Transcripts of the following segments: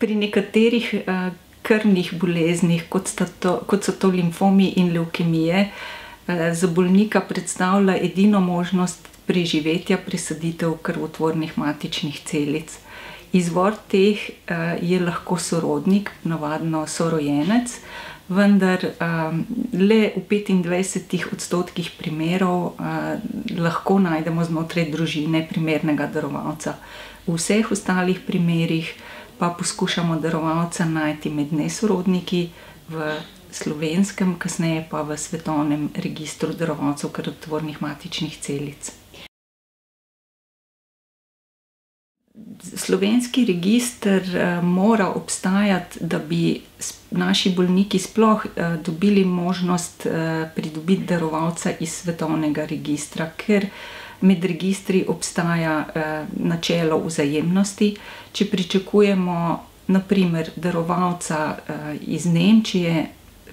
Pri nekaterih krvnih boleznih, kot so to limfomi in levkemije, za bolnika predstavlja edino možnost preživetja presaditev krvotvornih matičnih celic. Izvor teh je lahko sorodnik, navadno sorojenec, vendar le v 25% primerov lahko najdemo znotraj družine primernega darovalca. V vseh ostalih primerih pa poskušamo darovalca najti med nesorodniki v slovenskem, kasneje pa v svetovnem registru darovalcev krvotvornih matičnih celic. Slovenski register mora obstajati, da bi naši bolniki sploh dobili možnost pridobiti darovalca iz svetovnega registra, ker med registri obstaja načelo vzajemnosti. Če pričakujemo na primer darovalca iz Nemčije,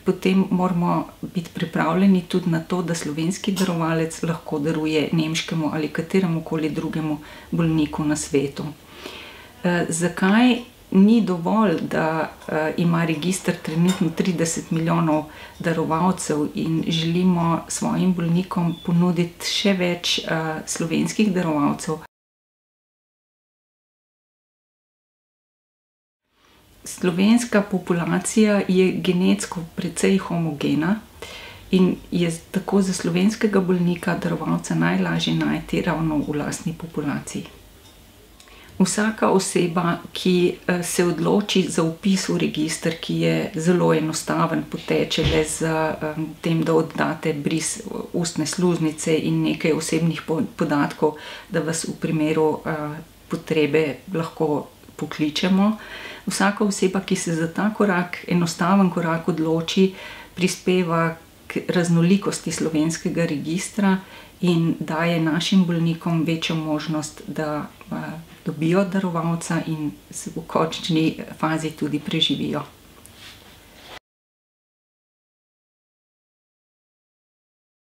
potem moramo biti pripravljeni tudi na to, da slovenski darovalec lahko daruje nemškemu ali kateremukoli drugemu bolniku na svetu. Zakaj ni dovolj, da ima register trenutno 30 milijonov darovalcev in želimo svojim bolnikom ponuditi še več slovenskih darovalcev? Slovenska populacija je genetsko precej homogena in je tako za slovenskega bolnika darovalca najlažje najti ravno v lastni populaciji. Vsaka oseba, ki se odloči za vpis v register, ki je zelo enostaven, poteče le z tem, da oddate bris ustne sluznice in nekaj osebnih podatkov, da vas v primeru potrebe lahko pokličemo. Vsaka oseba, ki se za ta korak, enostaven korak odloči, prispeva k raznolikosti slovenskega registra in daje našim bolnikom večjo možnost, da dobijo darovalca in v končni fazi tudi preživijo.